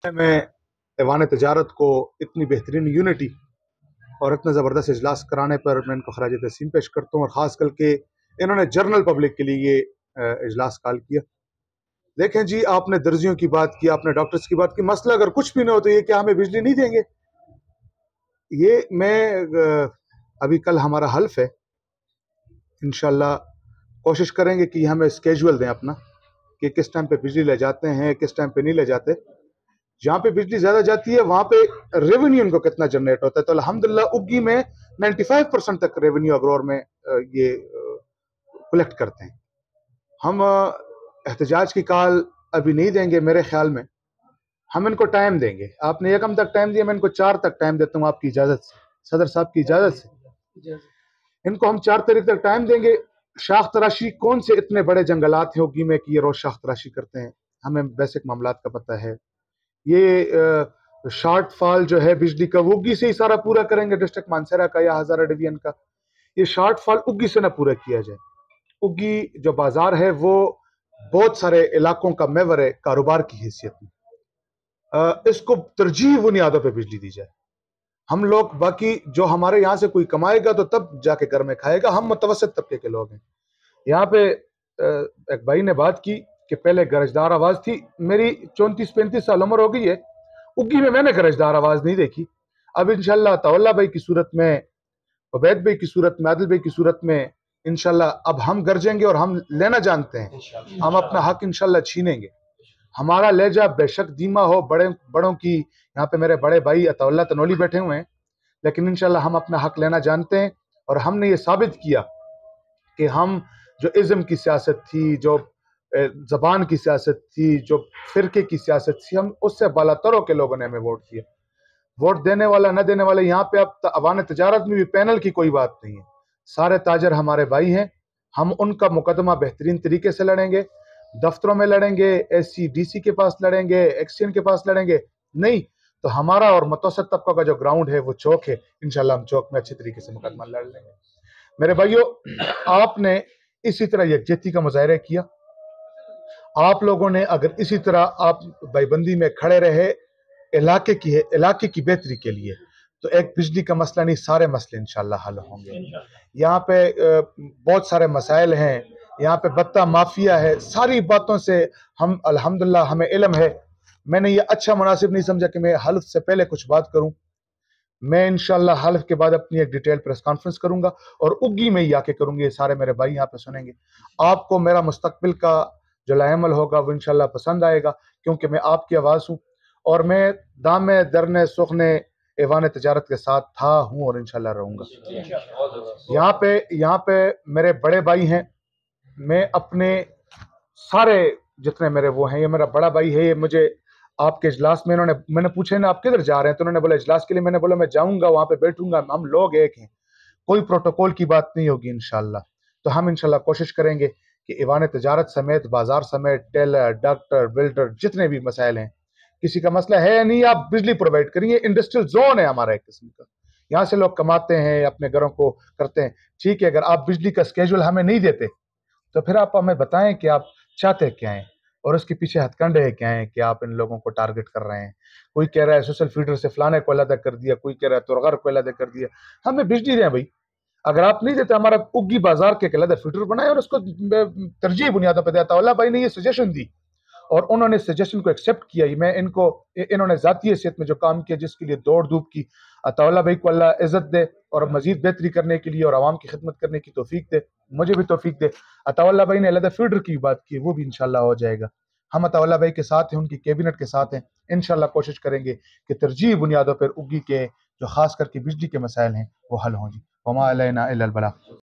میں ایوان تجارت کو اتنی بہترین یونٹی اور اتنا زبردست اجلاس کرانے پر میں ان کو خراج تحسین پیش کرتا ہوں، اور خاص کر کے انہوں نے جنرل پبلک کے لیے یہ اجلاس کال کیا۔ دیکھیں جی، آپ نے درزیوں کی بات کی، آپ نے ڈاکٹرز کی بات کی، مسئلہ اگر کچھ بھی نہ ہو تو یہ کیا ہمیں بجلی نہیں دیں گے؟ یہ میں ابھی کل ہمارا حلف ہے، انشاءاللہ کوشش کریں گے کہ ہمیں اسکیجول دیں اپنا کہ کس ٹائم پہ بجلی لے جاتے ہیں، کس ٹائم پہ نہیں لے جاتے۔ جہاں پہ بجلی زیادہ جاتی ہے وہاں پہ ریونیو ان کو کتنا جنریٹ ہوتا ہے۔ تو الحمدللہ اگی میں 95% تک ریونیو اگرور میں یہ کلیکٹ کرتے ہیں۔ ہم احتجاج کی کال ابھی نہیں دیں گے میرے خیال میں، ہم ان کو ٹائم دیں گے۔ آپ نے یکم تک ٹائم دیا، میں ان کو 4 تک ٹائم دیتا ہوں آپ کی اجازت سے، صدر صاحب کی اجازت سے ان کو ہم 4 تاریخ تک ٹائم دیں گے۔ شاخ تراشی کون سے اتنے بڑے جنگلات ہیں اگی میں کہ یہ روز شاخ تراشی کرتے ہیں؟ ہمیں بیسک معاملات کا پتہ ہے۔ یہ شارٹ فال جو ہے بجلی کا وہ اگی سے ہی سارا پورا کریں گے، ڈسٹرکٹ مانسہرہ کا یا ہزارہ ڈویژن کا۔ یہ شارٹ فال اگی سے نہ پورا کیا جائے۔ اگی جو بازار ہے وہ بہت سارے علاقوں کا محور ہے کاروبار کی حیثیت میں، اس کو ترجیحی بنیادوں پہ بجلی دی جائے۔ ہم لوگ باقی جو ہمارے یہاں سے کوئی کمائے گا تو تب جا کے گھر میں کھائے گا، ہم متوسط طبقے کے لوگ ہیں۔ یہاں پہ ایک بھائی نے بات کی کہ پہلے گرجدار آواز تھی، میری 34-35 سال عمر ہو گئی ہے، اگی میں نے گرجدار آواز نہیں دیکھی۔ اب انشاءاللہ طاولہ بھائی کی صورت میں، عبید بھائی کی صورت میں، عادل بھائی کی صورت میں انشاءاللہ اب ہم گرجیں گے اور ہم لینا جانتے ہیں، ہم اپنا حق انشاءاللہ چھینیں گے۔ ہمارا لہجہ بے شک دھیما ہو، بڑوں کی یہاں پہ میرے بڑے بھائی عطاءاللہ تنولی بیٹھے ہوئے ہیں، لیکن انشاءاللہ ہم اپنا حق لینا جانتے ہیں، اور ہم نے یہ ثابت کیا کہ ہم جو ازم کی سیاست تھی، جو زبان کی سیاست تھی، جو فرقے کی سیاست تھی، ہم اس سے بالاتروں کے لوگوں نے ہمیں ووٹ دیا۔ ووٹ دینے والا نہ دینے والا، یہاں پہ اب ایوان تجارت میں بھی پینل کی کوئی بات نہیں ہے، سارے تاجر ہمارے بھائی ہیں، ہم ان کا مقدمہ بہترین طریقے سے لڑیں گے، دفتروں میں لڑیں گیں، ایس سی ڈی سی کے پاس لڑیں گے، ایکسچینج کے پاس لڑیں گے، نہیں تو ہمارا اور متوسط طبقہ کا جو گراؤنڈ ہے وہ چوک ہے، انشاءاللہ ہم چوک میں اچھے طریقے سے مقدمہ لڑ لیں گے۔ میرے بھائیو، آپ نے اسی طرح یکجہتی کا مظاہرہ کیا، آپ لوگوں نے اگر اسی طرح آپ بائی بندی میں کھڑے رہے علاقے کی بہتری کے لیے، تو ایک بجلی کا مسئلہ نہیں، سارے مسئلے انشاءاللہ حل ہوں گے۔ یہاں پہ بہت سارے مسائل ہیں، یہاں پہ بتہ مافیا ہے، ساری باتوں سے ہم الحمدللہ ہمیں علم ہے۔ میں نے یہ اچھا مناسب نہیں سمجھا کہ میں حلف سے پہلے کچھ بات کروں۔ میں انشاءاللہ حلف کے بعد اپنی ایک ڈیٹیل پریس کانفرنس کروں گا، اور اگی میں ہی آ کے کروں گی، سارے میرے بھائی یہاں پہ سنیں گے۔ آپ کو میرا مستقبل کا جو لائحہ عمل ہوگا وہ انشاءاللہ پسند آئے گا، کیونکہ میں آپ کی آواز ہوں، اور میں دامے درنے سخنے ایوان تجارت کے ساتھ تھا، ہوں، اور انشاءاللہ رہوں گا۔ یہاں پہ میرے بڑے بھائی ہیں، میں اپنے سارے جتنے میرے وہ ہیں، یہ میرا بڑا بھائی ہے، یہ مجھے آپ کے اجلاس میں میں نے پوچھا نا آپ کدھر جا رہے ہیں، تو انہوں نے بولا اجلاس کے لیے۔ میں نے بولا میں جاؤں گا، وہاں پہ بیٹھوں گا، ہم لوگ ایک ہیں، کوئی پروٹوکول کی بات نہیں ہوگی انشاءاللہ۔ تو ہم انشاءاللہ کوشش کریں گے کہ ایوان تجارت سمیت، بازار سمیت، ٹیلر، ڈاکٹر، بلڈر، جتنے بھی مسائل ہیں، کسی کا مسئلہ ہے نہیں، آپ بجلی پرووائڈ کریں۔ یہ انڈسٹریل زون ہے ہمارا ایک قسم کا، یہاں سے لوگ کماتے ہیں، اپنے گھروں کو کرتے ہیں، ٹھیک ہے۔ اگر آپ بجلی کا اسکیجول ہمیں نہیں دیتے تو پھر آپ ہمیں بتائیں کہ آپ چاہتے کیا ہیں، اور اس کے پیچھے ہتھ کنڈے کیا ہیں کہ آپ ان لوگوں کو ٹارگٹ کر رہے ہیں۔ کوئی کہہ رہا ہے سوشل فیڈر سے فلانے کو علیحدہ کر دیا، کوئی کہہ رہا ہے ترغر کو علیحدہ کر دیا۔ ہمیں بجلی دیں بھائی، اگر آپ نہیں دیتے ہمارا اگی بازار کے علیحدہ فیڈر بنائے اور اس کو ترجیح بنیادوں پہ دیتا۔ اللہ بھائی نے یہ سجیشن دی اور انہوں نے سجیشن کو ایکسیپٹ کیا۔ میں انہوں نے ذاتی حیثیت میں جو کام کیا، جس کے لیے دوڑ دھوپ کی، عطاءاللہ بھائی کو اللہ عزت دے اور مزید بہتری کرنے کے لیے اور عوام کی خدمت کرنے کی توفیق دے، مجھے بھی توفیق دے۔ عطاءاللہ بھائی نے علیحدہ فیڈر کی بات کی، وہ بھی انشاءاللہ ہو جائے گا۔ ہم عطاءاللہ بھائی کے ساتھ ہیں، ان کی کیبنٹ کے ساتھ ہیں، انشاءاللہ کوشش کریں گے کہ ترجیحی بنیادوں پر اگی کے جو خاص کر کے بجلی کے مسائل ہیں وہ حل ہوں جی۔ وما علینا الا البلاغ۔